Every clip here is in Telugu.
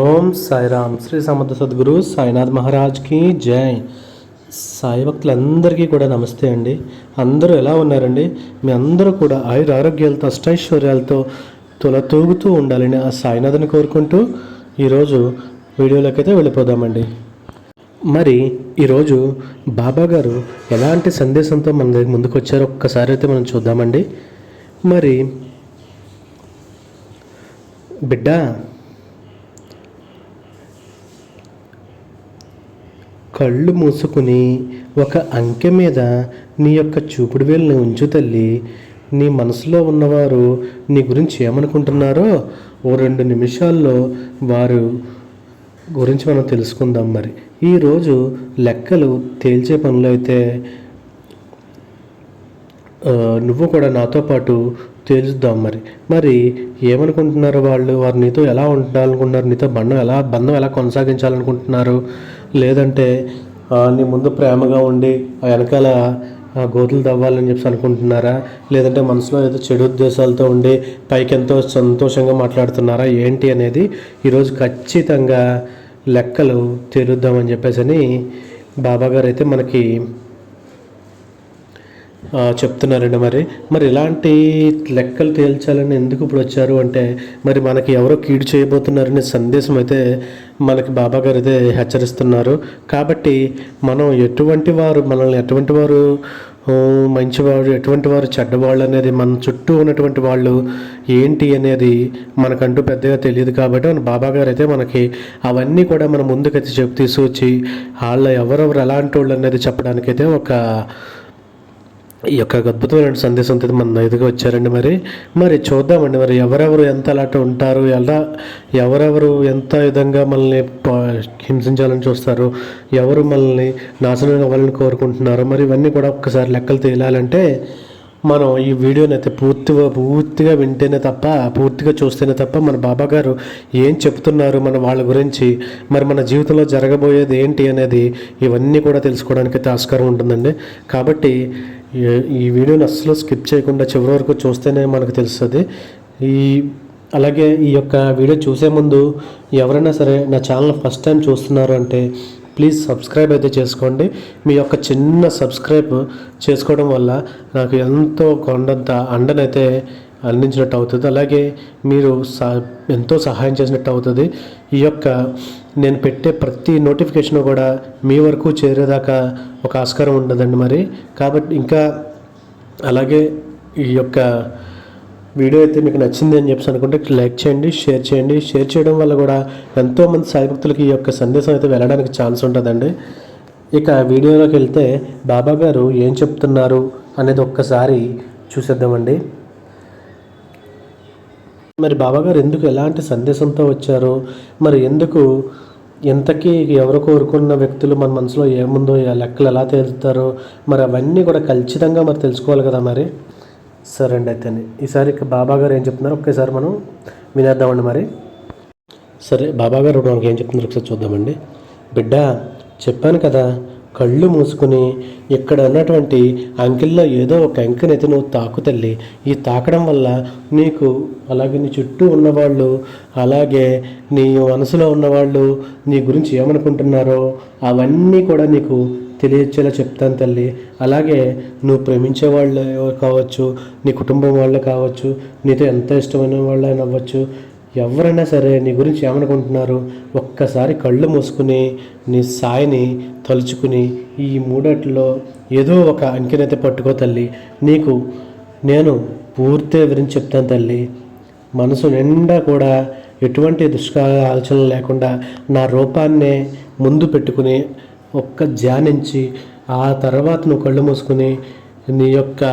ఓం సాయిరామ్. శ్రీ సమర్థ సద్గురు సాయినాథ్ మహారాజ్కి జై. సాయి భక్తులందరికీ కూడా నమస్తే అండి. అందరూ ఎలా ఉన్నారండి? మీ అందరూ కూడా ఆయుర ఆరోగ్యాలతో అష్టైశ్వర్యాలతో తూగుతూ ఉండాలని ఆ సాయినాథ్ని కోరుకుంటూ ఈరోజు వీడియోలోకి అయితే వెళ్ళిపోదామండి. మరి ఈరోజు బాబా గారు ఎలాంటి సందేశంతో మన దగ్గర ముందుకు వచ్చారో ఒక్కసారి అయితే మనం చూద్దామండి. మరి బిడ్డ, కళ్ళు మూసుకుని ఒక అంకె మీద నీ యొక్క చూపుడు వేలుని ఉంచు తల్లి. నీ మనసులో ఉన్నవారు నీ గురించి ఏమనుకుంటున్నారో ఓ 2 నిమిషాల్లో వారు గురించి మనం తెలుసుకుందాం. మరి ఈరోజు లెక్కలు తేల్చే పనులు అయితే నువ్వు కూడా నాతో పాటు తేల్చుద్దాం. మరి ఏమనుకుంటున్నారు వారు నీతో ఎలా ఉండాలనుకుంటున్నారు, నీతో బంధం ఎలా కొనసాగించాలనుకుంటున్నారు, లేదంటే నీ ముందు ప్రేమగా ఉండి వెనకాల గోతులు తవ్వాలని చెప్పి అనుకుంటున్నారా, లేదంటే మనసులో ఏదో చెడు ఉద్దేశాలతో ఉండి పైకి ఎంతో సంతోషంగా మాట్లాడుతున్నారా ఏంటి అనేది ఈరోజు ఖచ్చితంగా లెక్కలు తేలుద్దామని చెప్పేసి బాబాగారు అయితే మనకి చెప్తున్నారండి. మరి ఇలాంటి లెక్కలు తేల్చాలని ఎందుకు ఇప్పుడు వచ్చారు అంటే, మరి మనకి ఎవరో కీడు చేయబోతున్నారనే సందేశం అయితే మనకి బాబా గారు అయితే హెచ్చరిస్తున్నారు. కాబట్టి మనం మనల్ని ఎటువంటి వారు మంచివారు, ఎటువంటి వారు చెడ్డవాళ్ళు అనేది, మన చుట్టూ ఉన్నటువంటి వాళ్ళు ఏంటి అనేది మనకంటూ పెద్దగా తెలియదు. కాబట్టి మన బాబా గారు అయితే మనకి అవన్నీ కూడా మన ముందుకైతే తీసుకొచ్చి ఎవరెవరు ఎలాంటి వాళ్ళు అనేది చెప్పడానికైతే ఈ యొక్క అద్భుతమైన సందేశంతో మన ఎదుగు వచ్చారండి. మరి చూద్దామండి. మరి ఎవరెవరు ఎంత అలాంటి ఉంటారు, ఎవరెవరు ఎంత విధంగా మనల్ని హింసించాలని చూస్తారు, ఎవరు మనల్ని నాశనం అవ్వాలని కోరుకుంటున్నారు, మరి ఇవన్నీ కూడా ఒక్కసారి లెక్కలు తేలాలంటే మనం ఈ వీడియోని అయితే పూర్తిగా వింటేనే తప్ప, పూర్తిగా చూస్తేనే తప్ప మన బాబా గారు ఏం చెప్తున్నారు మన వాళ్ళ గురించి, మరి మన జీవితంలో జరగబోయేది ఏంటి అనేది ఇవన్నీ కూడా తెలుసుకోవడానికి అయితే ఆస్కారం ఉంటుందండి. కాబట్టి ఈ వీడియోని అస్సలు స్కిప్ చేయకుండా చివరి వరకు చూస్తేనే మనకు తెలుస్తుంది. అలాగే ఈ యొక్క వీడియో చూసే ముందు ఎవరైనా సరే నా ఛానల్ ఫస్ట్ టైం చూస్తున్నారు అంటే ప్లీజ్ సబ్స్క్రైబ్ అయితే చేసుకోండి. మీ యొక్క చిన్న సబ్స్క్రైబ్ చేసుకోవడం వల్ల నాకు ఎంతో కొండంత అండనైతే అందించినట్టు అవుతుంది. అలాగే మీరు ఎంతో సహాయం చేసినట్టు అవుతుంది. ఈ యొక్క నేను పెట్టే ప్రతి నోటిఫికేషన్ కూడా మీ వరకు చేరేదాకా ఒక ఆస్కారం ఉండదండి. కాబట్టి ఇంకా అలాగే ఈ యొక్క వీడియో అయితే మీకు నచ్చింది అని చెప్పి అనుకుంటే లైక్ చేయండి, షేర్ చేయండి. షేర్ చేయడం వల్ల కూడా ఎంతోమంది సాయి భక్తులకి ఈ యొక్క సందేశం అయితే వెళ్ళడానికి ఛాన్స్ ఉంటుందండి. ఇక వీడియోలోకి వెళ్తే బాబా గారు ఏం చెప్తున్నారు అనేది ఒక్కసారి చూసేద్దామండి. మరి బాబాగారు ఎందుకు ఎలాంటి సందేశంతో వచ్చారు, మరి ఎందుకు ఎంతకీ ఎవరు కోరుకున్న వ్యక్తులు మన మనసులో ఏముందో, లెక్కలు ఎలా తేలుతారో, మరి అవన్నీ కూడా ఖచ్చితంగా తెలుసుకోవాలి కదా. సరే అండి. అయితే ఈసారి బాబాగారు ఏం చెప్తున్నారు ఒకేసారి మనం వినేద్దామండి. సరే, బాబాగారు మనకి ఏం చెప్తున్నారు ఒకసారి చూద్దామండి. బిడ్డ, చెప్పాను కదా, కళ్ళు మూసుకుని ఇక్కడ ఉన్నటువంటి అంకెల్లో ఏదో ఒక అంకెనైతే నువ్వు తాకు తల్లి. ఈ తాకడం వల్ల నీకు, అలాగే నీ చుట్టూ ఉన్నవాళ్ళు, అలాగే నీ మనసులో ఉన్నవాళ్ళు నీ గురించి ఏమనుకుంటున్నారో అవన్నీ కూడా నీకు తెలియచేలా చెప్తాను తల్లి. అలాగే నువ్వు ప్రేమించే వాళ్ళు కావచ్చు, నీ కుటుంబం వాళ్ళు కావచ్చు, నీతో ఎంత ఇష్టమైన వాళ్ళైనా అవ్వచ్చు, ఎవరైనా సరే నీ గురించి ఏమనుకుంటున్నారు ఒక్కసారి కళ్ళు మూసుకుని నీ సాయిని తలుచుకుని ఈ మూడట్లో ఏదో ఒక అంకెనైతే పట్టుకో తల్లి. నీకు నేను పూర్తిగా వివరించి చెప్తాను తల్లి. మనసు నిండా కూడా ఎటువంటి ఆలోచనలు లేకుండా నా రూపాన్నే ముందు పెట్టుకుని ధ్యానించి ఆ తర్వాత నువ్వు కళ్ళు మూసుకుని నీ యొక్క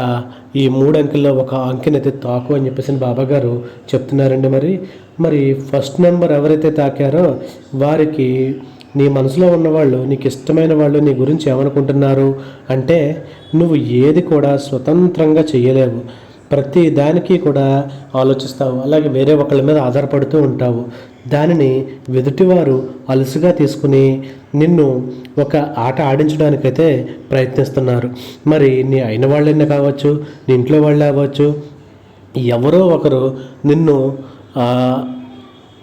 ఈ 3 అంకెల్లో ఒక అంకెనైతే తాకు అని చెప్పేసి బాబాగారు చెప్తున్నారండి. మరి ఫస్ట్ నెంబర్ ఎవరైతే తాకారో వారికి నీ మనసులో ఉన్నవాళ్ళు, నీకు ఇష్టమైన వాళ్ళు నీ గురించి ఏమనుకుంటున్నారు అంటే, నువ్వు ఏది కూడా స్వతంత్రంగా చేయలేవు, ప్రతి దానికి కూడా ఆలోచిస్తావు, అలాగే వేరే ఒకళ్ళ మీద ఆధారపడుతూ ఉంటావు. దానిని ఎదుటివారు అలసుగా తీసుకుని నిన్ను ఒక ఆట ఆడించడానికైతే ప్రయత్నిస్తున్నారు. మరి నీ అయిన వాళ్ళైనా కావచ్చు, నీ ఇంట్లో వాళ్ళే అవ్వచ్చు, ఎవరో ఒకరు నిన్ను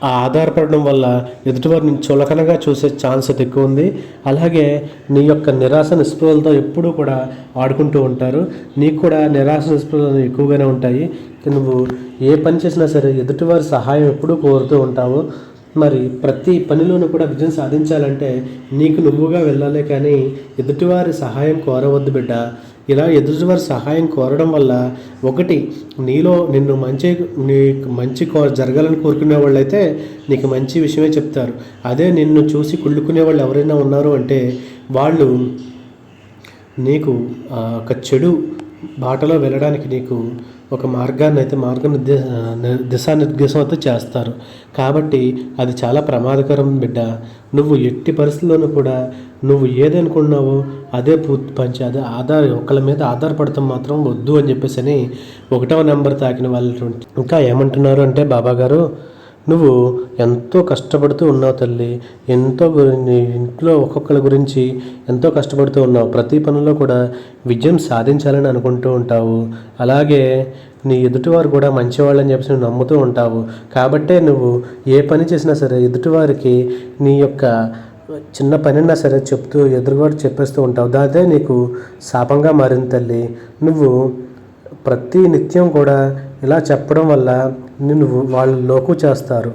ఆ ఆధారపడడం వల్ల ఎదుటివారిని చులకనగా చూసే ఛాన్స్ అయితే ఎక్కువ ఉంది. అలాగే నీ యొక్క నిరాశ నిస్పృహలతో ఎప్పుడూ కూడా ఆడుకుంటూ ఉంటారు. నీకు కూడా నిరాశ నిస్పృహలు ఎక్కువగానే ఉంటాయి. నువ్వు ఏ పని చేసినా సరే ఎదుటివారి సహాయం ఎప్పుడూ కోరుతూ ఉంటావు. మరి ప్రతి పనిలోనూ కూడా విజయం సాధించాలంటే నీకు నువ్వుగా వెళ్ళాలి, కానీ ఎదుటివారి సహాయం కోరవద్దు బిడ్డ. ఇలా ఎదుటివారి సహాయం కోరడం వల్ల ఒకటి, నీలో నిన్ను నీకు మంచి జరగాలని కోరుకునే వాళ్ళు అయితే నీకు మంచి విషయమే చెప్తారు. అదే నిన్ను చూసి కుళ్ళుకునే వాళ్ళు ఎవరైనా ఉన్నారు అంటే వాళ్ళు నీకు ఒక చెడు బాటలో వెళ్ళడానికి నీకు ఒక దిశానిర్దేశం అయితే చేస్తారు. కాబట్టి అది చాలా ప్రమాదకరం బిడ్డ. నువ్వు ఎట్టి పరిస్థితుల్లోనూ కూడా నువ్వు ఏదనుకున్నావో అదే పంచి అదే ఒకళ్ళ మీద ఆధారపడతాం మాత్రం వద్దు అని చెప్పేసి 1వ నెంబర్ తాకిన వాళ్ళు ఇంకా ఏమంటున్నారు అంటే, బాబాగారు నువ్వు ఎంతో కష్టపడుతూ ఉన్నావు తల్లి, ఇంట్లో ఒక్కొక్కరి గురించి ఎంతో కష్టపడుతూ ఉన్నావు. ప్రతి పనిలో కూడా విజయం సాధించాలని అనుకుంటూ ఉంటావు. అలాగే నీ ఎదుటివారు కూడా మంచివాళ్ళని చెప్పేసి నువ్వు నమ్ముతూ ఉంటావు. కాబట్టే నువ్వు ఏ పని చేసినా సరే ఎదుటివారికి నీ యొక్క చిన్న పనినా సరే ఎదురుగా చెప్పేస్తూ ఉంటావు. అదే నీకు శాపంగా మారింది తల్లి. నువ్వు ప్రతి నిత్యం కూడా ఇలా చెప్పడం వల్ల వాళ్ళు లోకు చేస్తారు.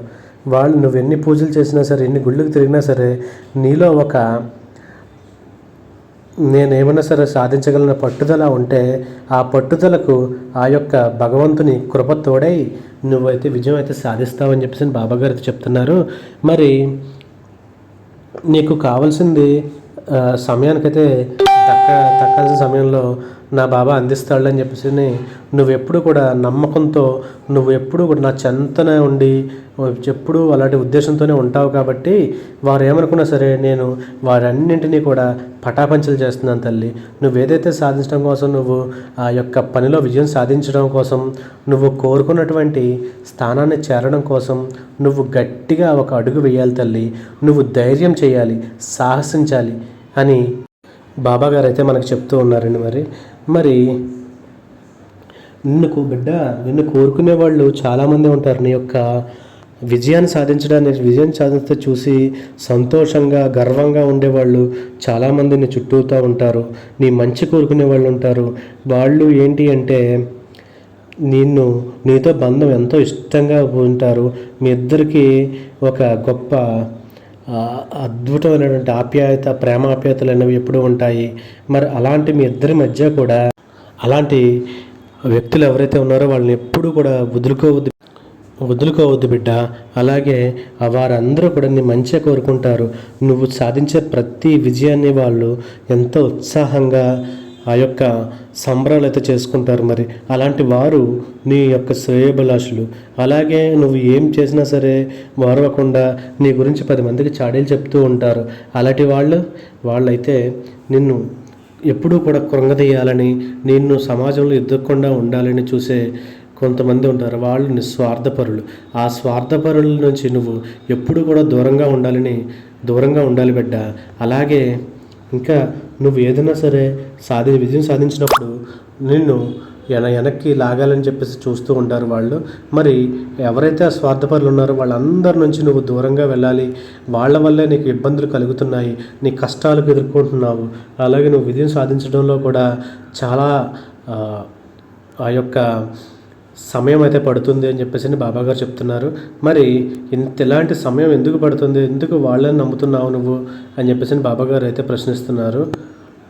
నువ్వు ఎన్ని పూజలు చేసినా సరే, ఎన్ని గుళ్ళకి తిరిగినా సరే, నీలో నేనేమైనా సరే సాధించగలిగిన పట్టుదల ఉంటే ఆ పట్టుదలకు ఆ యొక్క భగవంతుని కృప తోడై నువ్వైతే విజయం అయితే సాధిస్తావని చెప్పేసి బాబాగారు చెప్తున్నారు. మరి నీకు కావాల్సింది సమయానికైతే దక్కాల్సిన సమయంలో నా బాబా అందిస్తాడని చెప్పేసి నువ్వెప్పుడు కూడా నమ్మకంతో, నువ్వెప్పుడు కూడా నా చెంతనే ఉండి ఎప్పుడు అలాంటి ఉద్దేశంతోనే ఉంటావు. కాబట్టి వారు ఏమనుకున్నా సరే నేను వారన్నింటినీ కూడా పటాపంచలు చేస్తున్నాను తల్లి. నువ్వేదైతే సాధించడం కోసం, నువ్వు ఆ యొక్క పనిలో విజయం సాధించడం కోసం, నువ్వు కోరుకున్నటువంటి స్థానాన్ని చేరడం కోసం నువ్వు గట్టిగా ఒక అడుగు వేయాలి తల్లి. నువ్వు ధైర్యం చేయాలి, సాహసించాలి అని బాబాగారు అయితే మనకు చెప్తూ ఉన్నారండి. మరి నిన్ను కోరుకునే వాళ్ళు చాలామంది ఉంటారు. నీ యొక్క విజయం సాధిస్తే చూసి సంతోషంగా గర్వంగా ఉండేవాళ్ళు చాలామంది నీ చుట్టూతో ఉంటారు. నీ మంచి కోరుకునే వాళ్ళు ఉంటారు. వాళ్ళు ఏంటి అంటే నీతో బంధం ఎంతో ఇష్టంగా ఉంటారు. మీ ఇద్దరికి ఒక గొప్ప అద్భుతమైనటువంటి ప్రేమాప్యాయతలు అనేవి ఎప్పుడూ ఉంటాయి. మరి అలాంటి మీ ఇద్దరి మధ్య కూడా అలాంటి వ్యక్తులు ఎవరైతే ఉన్నారో వాళ్ళని ఎప్పుడూ కూడా వదులుకోవద్దు బిడ్డ. అలాగే వారందరూ కూడా నీ మంచిగా కోరుకుంటారు. నువ్వు సాధించే ప్రతి విజయాన్ని వాళ్ళు ఎంతో ఉత్సాహంగా ఆ యొక్క సంబరాలు అయితే చేసుకుంటారు. మరి అలాంటి వారు నీ యొక్క శ్రేయోభిలాషులు. అలాగే నువ్వు ఏం చేసినా సరే వారవకుండా నీ గురించి 10 మందికి చాడీలు చెప్తూ ఉంటారు. అలాంటి వాళ్ళైతే నిన్ను ఎప్పుడూ కూడా కృంగదీయాలని, నిన్ను సమాజంలో ఎదుర్కొండా ఉండాలని చూసే కొంతమంది ఉంటారు. వాళ్ళు నిస్వార్థపరులు. ఆ స్వార్థపరుల నుంచి నువ్వు ఎప్పుడు కూడా దూరంగా ఉండాలి బిడ్డ. అలాగే ఇంకా నువ్వు ఏదైనా సరే విజయం సాధించినప్పుడు నిన్ను వెనక్కి లాగాలని చెప్పేసి చూస్తూ ఉంటారు వాళ్ళు. మరి ఎవరైతే ఆ స్వార్థపరులు ఉన్నారో వాళ్ళందరి నుంచి నువ్వు దూరంగా వెళ్ళాలి. వాళ్ళ వల్లే నీకు ఇబ్బందులు కలుగుతున్నాయి, నీ కష్టాలకు ఎదుర్కొంటున్నావు. అలాగే నువ్వు విజయం సాధించడంలో కూడా చాలా ఆ యొక్క సమయం అయితే పడుతుంది అని చెప్పేసి బాబాగారు చెప్తున్నారు. మరి ఇలాంటి సమయం ఎందుకు పడుతుంది, ఎందుకు వాళ్ళని నమ్ముతున్నావు నువ్వు అని చెప్పేసి బాబాగారు అయితే ప్రశ్నిస్తున్నారు.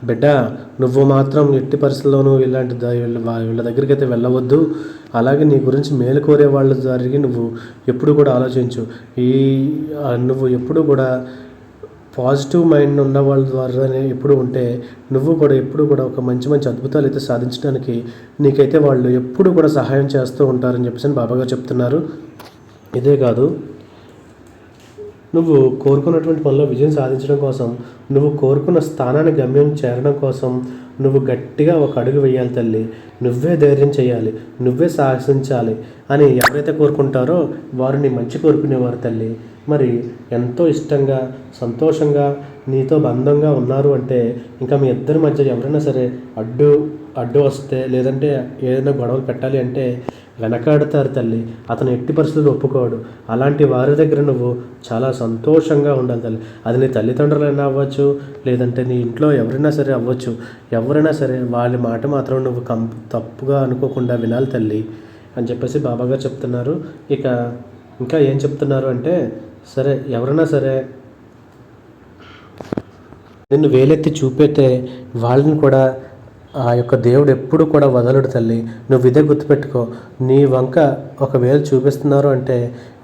బిడ్డ, నువ్వు మాత్రం ఎట్టి పరిస్థితుల్లోనూ వీళ్ళ దగ్గరికి అయితే వెళ్ళవద్దు. అలాగే నీ గురించి మేలు కోరే వాళ్ళ జరిగి నువ్వు ఎప్పుడు కూడా ఆలోచించు. నువ్వు ఎప్పుడు కూడా పాజిటివ్ మైండ్ ఉన్న వాళ్ళ ద్వారానే ఎప్పుడు ఉంటే నువ్వు కూడా ఎప్పుడు కూడా ఒక మంచి అద్భుతాలు అయితే సాధించడానికి నీకైతే వాళ్ళు ఎప్పుడు కూడా సహాయం చేస్తూ ఉంటారని చెప్పేసి బాబాగారు చెప్తున్నారు. ఇదే కాదు, నువ్వు కోరుకున్నటువంటి పనిలో విజయం సాధించడం కోసం, నువ్వు కోరుకున్న స్థానాన్ని గమ్యం చేరడం కోసం నువ్వు గట్టిగా ఒక అడుగు వేయాలి తల్లి. నువ్వే ధైర్యం చేయాలి, నువ్వే సాహసించాలి అని ఎవరైతే కోరుకుంటారో వారు నీ మంచి కోరుకునేవారు తల్లి. మరి ఎంతో ఇష్టంగా సంతోషంగా నీతో బంధంగా ఉన్నారు అంటే ఇంకా మీ ఇద్దరి మధ్య ఎవరైనా సరే అడ్డు వస్తే లేదంటే ఏదైనా గొడవలు పెట్టాలి అంటే వెనకాడతారు తల్లి. అతను ఎట్టి పరిస్థితుల్లో ఒప్పుకోడు. అలాంటి వారి దగ్గర నువ్వు చాలా సంతోషంగా ఉండాలి తల్లి. అది నీ తల్లిదండ్రులైనా అవ్వచ్చు, లేదంటే నీ ఇంట్లో ఎవరైనా సరే అవ్వచ్చు. ఎవరైనా సరే వాళ్ళ మాట మాత్రం నువ్వు తప్పుగా అనుకోకుండా వినాలి తల్లి అని చెప్పేసి బాబాగారు చెప్తున్నారు. ఇంకా ఏం చెప్తున్నారు అంటే, సరే ఎవరైనా సరే నిన్ను వేలెత్తి చూపెడితే వాళ్ళని కూడా ఆ యొక్క దేవుడు ఎప్పుడు కూడా వదలడు తల్లి. నువ్వు ఇదే గుర్తుపెట్టుకో. నీ వంక ఒక వేలు చూపిస్తున్నారు అంటే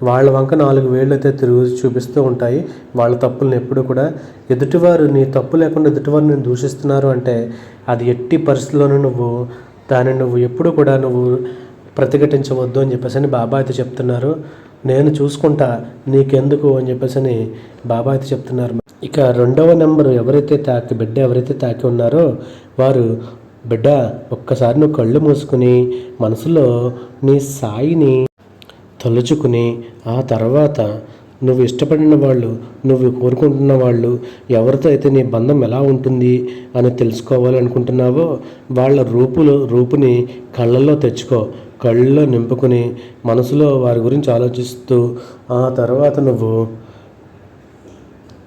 వాళ్ళ వంక 4 వేళ్ళు అయితే తిరిగి చూపిస్తూ ఉంటాయి వాళ్ళ తప్పులను ఎప్పుడు కూడా. ఎదుటివారు నీ తప్పు లేకుండా ఎదుటివారు నేను దూషిస్తున్నారు అంటే అది ఎట్టి పరిస్థితుల్లోనూ నువ్వు ఎప్పుడు కూడా ప్రతిఘటించవద్దు అని చెప్పేసి బాబా అయితే చెప్తున్నారు. నేను చూసుకుంటా నీకెందుకు అని చెప్పేసి బాబా అయితే చెప్తున్నారు. ఇక 2వ నెంబరు బిడ్డ ఎవరైతే తాకి ఉన్నారో వారు, బిడ్డ ఒక్కసారి నువ్వు కళ్ళు మూసుకుని మనసులో నీ సాయిని తలుచుకుని ఆ తర్వాత నువ్వు ఇష్టపడిన వాళ్ళు, నువ్వు కోరుకుంటున్న వాళ్ళు, ఎవరితో అయితే నీ బంధం ఎలా ఉంటుంది అని తెలుసుకోవాలనుకుంటున్నావో వాళ్ళ రూపుని కళ్ళల్లో తెచ్చుకో. కళ్ళలో నింపుకుని మనసులో వారి గురించి ఆలోచిస్తూ ఆ తర్వాత నువ్వు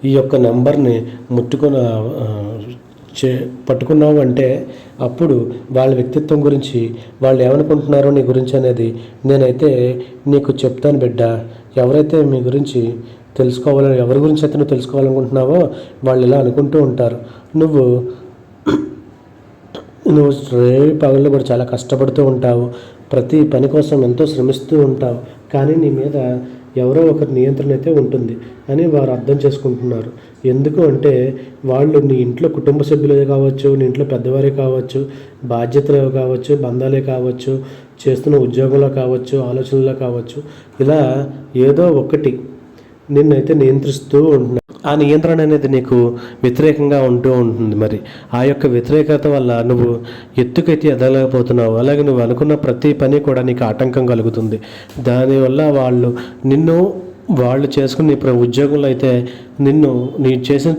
ఈ యొక్క నెంబర్ని పట్టుకున్నావు అంటే అప్పుడు వాళ్ళ వ్యక్తిత్వం గురించి, వాళ్ళు ఏమనుకుంటున్నారో నీ గురించి అనేది నేనైతే నీకు చెప్తాను బిడ్డ. ఎవరైతే మీ గురించి ఎవరి గురించి అయితే నువ్వు తెలుసుకోవాలనుకుంటున్నావో వాళ్ళు ఇలా అనుకుంటూ ఉంటారు. నువ్వు రేవి పగళ్ళు కూడా చాలా కష్టపడుతూ ఉంటావు, ప్రతి పని కోసం ఎంతో శ్రమిస్తూ ఉంటావు, కానీ నీ మీద ఎవరో ఒకరి నియంత్రణ అయితే ఉంటుంది అని వారు అర్థం చేసుకుంటున్నారు. ఎందుకు అంటే వాళ్ళు నీ ఇంట్లో కుటుంబ సభ్యులే కావచ్చు, నీ ఇంట్లో పెద్దవారే కావచ్చు, బాధ్యతలు కావచ్చు, బంధాలే కావచ్చు, చేస్తున్న ఉద్యోగంలో కావచ్చు, ఆలోచనలో కావచ్చు, ఇలా ఏదో ఒకటి నిన్నైతే నియంత్రిస్తూ ఉంటున్నారు. ఆ నియంత్రణ అనేది నీకు వ్యతిరేకంగా ఉంటూ ఉంటుంది. మరి ఆ యొక్క వ్యతిరేకత వల్ల నువ్వు ఎత్తుకైతే ఎదగలేకపోతున్నావు. అలాగే నువ్వు అనుకున్న ప్రతి పని కూడా నీకు ఆటంకం కలుగుతుంది. దానివల్ల వాళ్ళు చేసుకుని ఉద్యోగంలో అయితే నీ చేసిన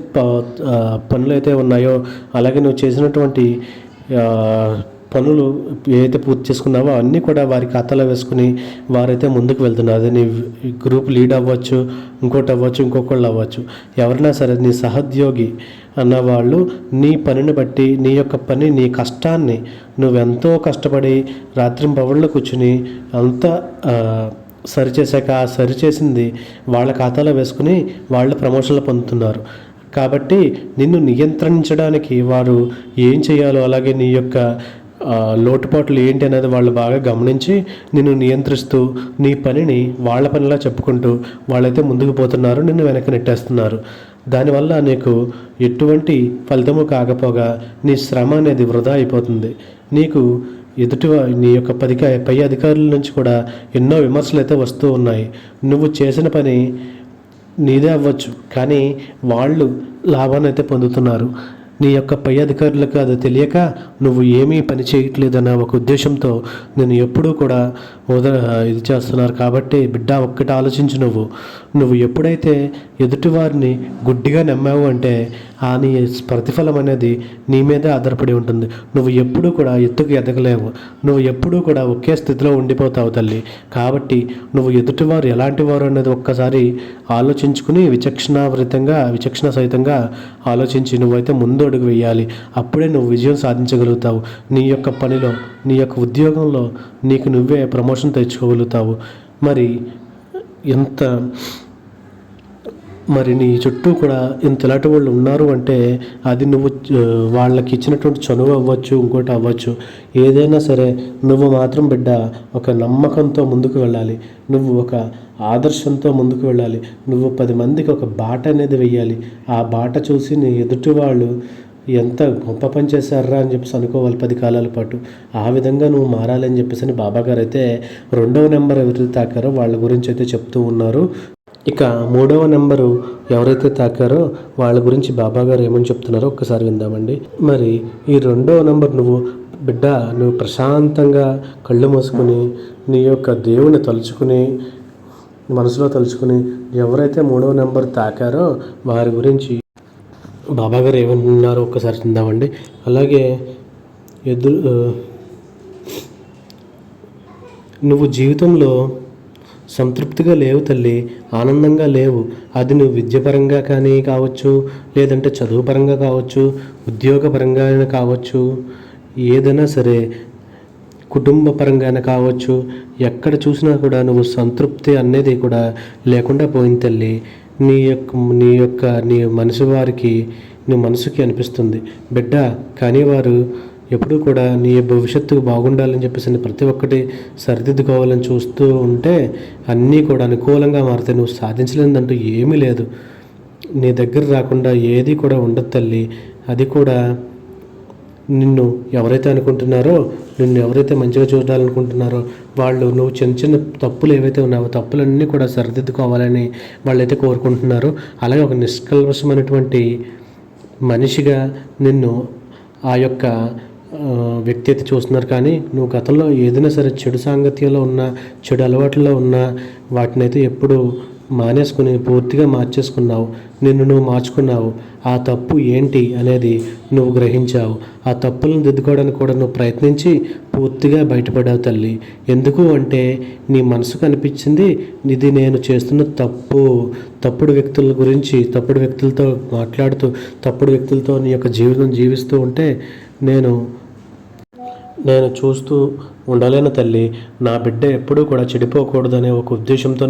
పనులు అయితే ఉన్నాయో, అలాగే నువ్వు చేసినటువంటి పనులు ఏదైతే పూర్తి చేసుకున్నావో అన్నీ కూడా వారి ఖాతాలో వేసుకుని వారైతే ముందుకు వెళ్తున్నారు. అది నీ గ్రూప్ లీడ్ అవ్వచ్చు, ఇంకొకళ్ళు అవ్వచ్చు, ఎవరైనా సరే నీ సహోద్యోగి అన్నవాళ్ళు నీ పనిని బట్టి నీ కష్టాన్ని నువ్వెంతో కష్టపడి రాత్రింబవళ్ళు కూర్చుని అంతా సరిచేశాక ఆ సరిచేసింది వాళ్ళ ఖాతాలో వేసుకుని వాళ్ళు ప్రమోషన్లు పొందుతున్నారు. కాబట్టి నిన్ను నియంత్రించడానికి వారు ఏం చేయాలో, అలాగే నీ యొక్క లోటుపాట్లు ఏంటి అనేది వాళ్ళు బాగా గమనించి నిన్ను నియంత్రిస్తూ నీ పనిని వాళ్ళ పనిలా చెప్పుకుంటూ వాళ్ళైతే ముందుకు పోతున్నారు, నిన్ను వెనక్కి నెట్టేస్తున్నారు. దానివల్ల నీకు ఎటువంటి ఫలితము కాకపోగా నీ శ్రమ అనేది వృధా అయిపోతుంది. నీకు నీ యొక్క పై అధికారుల నుంచి కూడా ఎన్నో విమర్శలు అయితే వస్తూ ఉన్నాయి. నువ్వు చేసిన పని నీదే అవ్వచ్చు, కానీ వాళ్ళు లాభాన్ని అయితే పొందుతున్నారు. నీ యొక్క పై అధికారులకు అది తెలియక నువ్వు ఏమీ పని చేయట్లేదన్న ఒక ఉద్దేశంతో నేను ఎప్పుడూ కూడా ఇది చేస్తున్నారు. కాబట్టి బిడ్డ ఒక్కటి ఆలోచించు. నువ్వు ఎప్పుడైతే ఎదుటివారిని గుడ్డిగా నమ్మావు అంటే ఆ నీ ప్రతిఫలం అనేది నీ మీదే ఆధారపడి ఉంటుంది. నువ్వు ఎప్పుడూ కూడా ఎత్తుకు ఎదగలేవు, నువ్వు ఎప్పుడూ కూడా ఒకే స్థితిలో ఉండిపోతావు తల్లి. కాబట్టి నువ్వు ఎదుటివారు ఎలాంటి వారు అనేది ఒక్కసారి ఆలోచించుకుని విచక్షణ సహితంగా ఆలోచించి నువ్వైతే ముందు అడుగు వేయాలి. అప్పుడే నువ్వు విజయం సాధించగలుగుతావు. నీ యొక్క పనిలో, నీ యొక్క ఉద్యోగంలో నీకు నువ్వే ప్రమోషన్ తెచ్చుకోగలుగుతావు. మరి నీ చుట్టూ కూడా ఇంతలాంటి వాళ్ళు ఉన్నారు అంటే అది నువ్వు వాళ్ళకి ఇచ్చినటువంటి చనువు అవ్వచ్చు, ఇంకోటి అవ్వచ్చు, ఏదైనా సరే నువ్వు మాత్రం బిడ్డ ఒక నమ్మకంతో ముందుకు వెళ్ళాలి. నువ్వు ఒక ఆదర్శంతో ముందుకు వెళ్ళాలి. నువ్వు 10 మందికి ఒక బాట అనేది వెయ్యాలి. ఆ బాట చూసి నీ ఎదుటి వాళ్ళు ఎంత గొప్ప పని చేశారా అని చెప్పేసి అనుకోవాలి 10 కాలాల పాటు. ఆ విధంగా నువ్వు మారాలని చెప్పేసి బాబాగారు అయితే 2వ నెంబర్ ఎవరైతే తాకారో వాళ్ళ గురించి అయితే చెప్తూ ఉన్నారు. ఇక 3వ నెంబరు ఎవరైతే తాకారో వాళ్ళ గురించి బాబాగారు ఏమని చెప్తున్నారో ఒక్కసారి విందామండి. మరి ఈ 2వ నెంబర్ నువ్వు ప్రశాంతంగా కళ్ళు మూసుకుని నీ యొక్క దేవుని తలుచుకుని మనసులో తలుచుకుని ఎవరైతే 3వ నెంబర్ తాకారో వారి గురించి బాబాగారు ఏమన్నారో ఒక్కసారి చూద్దామండి. అలాగే నువ్వు జీవితంలో సంతృప్తిగా లేవు తల్లి, ఆనందంగా లేవు. అది నువ్వు విద్యపరంగా కానీ కావచ్చు, లేదంటే చదువు పరంగా కావచ్చు, ఉద్యోగపరంగా కావచ్చు, ఏదైనా సరే కుటుంబ పరంగానే కావచ్చు, ఎక్కడ చూసినా కూడా నువ్వు సంతృప్తి అనేది కూడా లేకుండా పోయింది తల్లి. నీ మనసు వారికి, నీ మనసుకి అనిపిస్తుంది బిడ్డ. కానీ వారు ఎప్పుడూ కూడా నీ భవిష్యత్తుకు బాగుండాలని చెప్పేసి ప్రతి ఒక్కటి సరిదిద్దుకోవాలని చూస్తూ ఉంటే అన్నీ కూడా అనుకూలంగా మారుతాయి. నువ్వు సాధించలేదంటూ ఏమీ లేదు. నీ దగ్గర రాకుండా ఏది కూడా ఉండదు తల్లి. అది కూడా నిన్ను ఎవరైతే అనుకుంటున్నారో, నిన్ను ఎవరైతే మంచిగా చూడాలనుకుంటున్నారో వాళ్ళు నువ్వు చిన్న చిన్న తప్పులు ఏవైతే ఉన్నావో తప్పులన్నీ కూడా సరిదిద్దుకోవాలని వాళ్ళైతే కోరుకుంటున్నారు. అలాగే ఒక నిష్కల్మషమైనటువంటి మనిషిగా నిన్ను ఆ యొక్క వ్యక్తి అయితే చూస్తున్నారు. కానీ నువ్వు గతంలో ఏదైనా సరే చెడు సాంగత్యంలో ఉన్న, చెడు అలవాట్లలో ఉన్న వాటినైతే ఎప్పుడు మానేసుకుని పూర్తిగా మార్చేసుకున్నావు. నిన్ను నువ్వు మార్చుకున్నావు. ఆ తప్పు ఏంటి అనేది నువ్వు గ్రహించావు. ఆ తప్పులను దిద్దుకోవడానికి కూడా నువ్వు ప్రయత్నించి పూర్తిగా బయటపడావు తల్లి. ఎందుకు అంటే నీ మనసుకు అనిపించింది ఇది నేను చేస్తున్న తప్పుడు వ్యక్తుల గురించి, తప్పుడు వ్యక్తులతో మాట్లాడుతూ, తప్పుడు వ్యక్తులతో నీ యొక్క జీవితం జీవిస్తూ ఉంటే నేను చూస్తూ ఉండలేను తల్లి. నా బిడ్డ ఎప్పుడూ కూడా చెడిపోకూడదనే ఒక ఉద్దేశంతో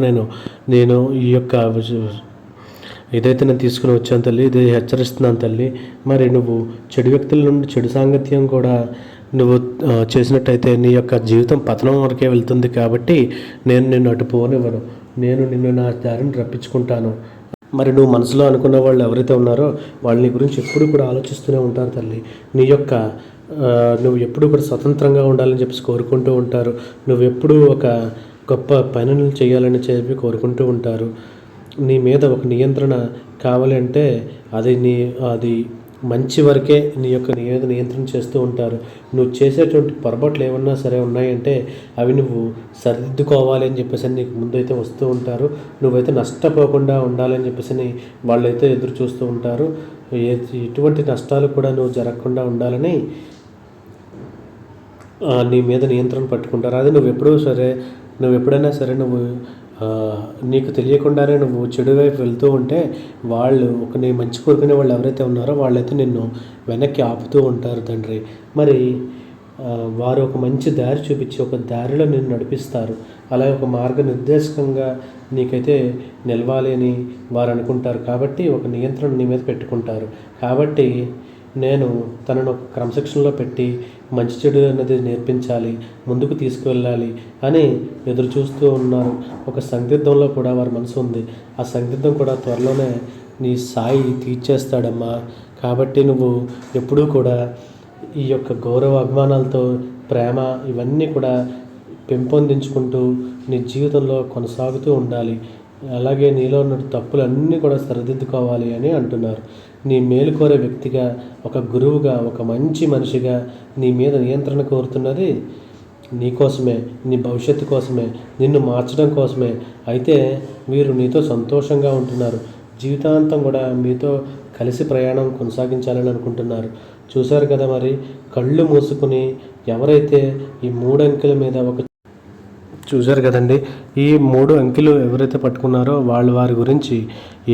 నేను ఈ యొక్క ఏదైతే నేను తీసుకుని వచ్చాను తల్లి, ఇది హెచ్చరిస్తున్నాను తల్లి. మరి నువ్వు చెడు వ్యక్తుల నుండి, చెడు సాంగత్యం కూడా నువ్వు చేసినట్టయితే నీ యొక్క జీవితం పతనం వరకే వెళ్తుంది. కాబట్టి నేను నిన్ను అటు పోనివ్వను. నిన్ను నా దారిని రప్పించుకుంటాను. మరి నువ్వు మనసులో అనుకున్న వాళ్ళు ఎవరైతే ఉన్నారో వాళ్ళు నీ గురించి ఎప్పుడు కూడా ఆలోచిస్తూనే ఉంటారు తల్లి. నువ్వు ఎప్పుడు కూడా స్వతంత్రంగా ఉండాలని చెప్పేసి కోరుకుంటూ ఉంటారు. నువ్వు ఎప్పుడూ ఒక గొప్ప పనులు చేయాలని చెప్పి కోరుకుంటూ ఉంటారు. నీ మీద ఒక నియంత్రణ కావాలంటే అది మంచి వరకే నీ యొక్క నియంత్రణ చేస్తూ ఉంటారు. నువ్వు చేసేటువంటి పొరపాట్లు ఏమన్నా సరే ఉన్నాయంటే అవి నువ్వు సరిదిద్దుకోవాలి అని చెప్పేసి నీకు ముందైతే వస్తూ ఉంటారు. నువ్వైతే నష్టపోకుండా ఉండాలని చెప్పేసి వాళ్ళైతే ఎదురు చూస్తూ ఉంటారు. ఎటువంటి నష్టాలు కూడా నువ్వు జరగకుండా ఉండాలని నీ మీద నియంత్రణ పట్టుకుంటారు. అది నువ్వు ఎప్పుడైనా సరే నువ్వు నీకు తెలియకుండానే నువ్వు చెడు వైపు వెళ్తూ ఉంటే వాళ్ళు నీ మంచి కోరుకునే వాళ్ళు ఎవరైతే ఉన్నారో వాళ్ళైతే నిన్ను వెనక్కి ఆపుతూ ఉంటారు తండ్రి. మరి వారు ఒక మంచి దారి చూపించి ఒక దారిలో నిన్ను నడిపిస్తారు. అలాగే ఒక మార్గనిర్దేశకంగా నీకైతే నిలవాలి అని వారు అనుకుంటారు. కాబట్టి ఒక నియంత్రణ నీ మీద పెట్టుకుంటారు. కాబట్టి నేను తనను ఒక క్రమశిక్షణలో పెట్టి మంచి చెడు అనేది నేర్పించాలి, ముందుకు తీసుకువెళ్ళాలి అని ఎదురు చూస్తూ ఉన్నారు. ఒక సందిగ్ధంలో కూడా వారి మనసు ఉంది. ఆ సందిగ్ధం కూడా త్వరలోనే నీ సాయి తీర్చేస్తాడమ్మా. కాబట్టి నువ్వు ఎప్పుడూ కూడా ఈ యొక్క గౌరవ అభిమానాలతో, ప్రేమ ఇవన్నీ కూడా పెంపొందించుకుంటూ నీ జీవితంలో కొనసాగుతూ ఉండాలి. అలాగే నీలో ఉన్న తప్పులన్నీ కూడా సరిదిద్దుకోవాలి అని అంటున్నారు. నీ మేలు కోరే వ్యక్తిగా, ఒక గురువుగా, ఒక మంచి మనిషిగా నీ మీద నియంత్రణ కోరుతున్నది నీకోసమే, నీ భవిష్యత్తు కోసమే, నిన్ను మార్చడం కోసమే. అయితే వీరు నీతో సంతోషంగా ఉంటున్నారు. జీవితాంతం కూడా మీతో కలిసి ప్రయాణం కొనసాగించాలని అనుకుంటున్నారు. చూశారు కదా, మరి కళ్ళు మూసుకుని ఎవరైతే ఈ 3 అంకెల మీద చూశారు కదండి, ఈ 3 అంకెలు ఎవరైతే పట్టుకున్నారో వారి గురించి,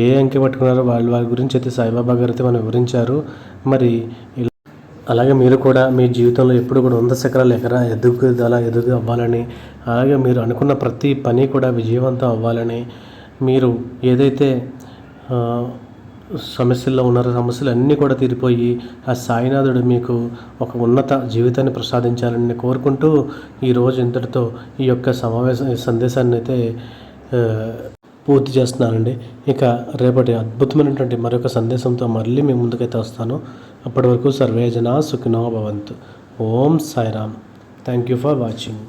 ఏ అంకె పట్టుకున్నారో వారి గురించి అయితే సాయిబాబా గారు అయితే మనం వివరించారు. మరి అలాగే మీరు కూడా మీ జీవితంలో ఎప్పుడు కూడా 100 శిఖరాలు ఎదుగు అవ్వాలని, అలాగే మీరు అనుకున్న ప్రతి పని కూడా విజయవంతం అవ్వాలని, మీరు ఏదైతే సమస్యల్లో ఉన్నారో సమస్యలు అన్నీ కూడా తీరిపోయి ఆ సాయినాథుడు మీకు ఒక ఉన్నత జీవితాన్ని ప్రసాదించాలని కోరుకుంటూ ఈరోజు ఇంతటితో ఈ యొక్క సందేశాన్ని అయితే పూర్తి చేస్తున్నానండి. ఇక రేపటి అద్భుతమైనటువంటి మరొక సందేశంతో మళ్ళీ మీ ముందుకైతే వస్తాను. అప్పటి వరకు సర్వే జనా సుఖినో భవంతు. ఓం Sairam. Thank you for watching.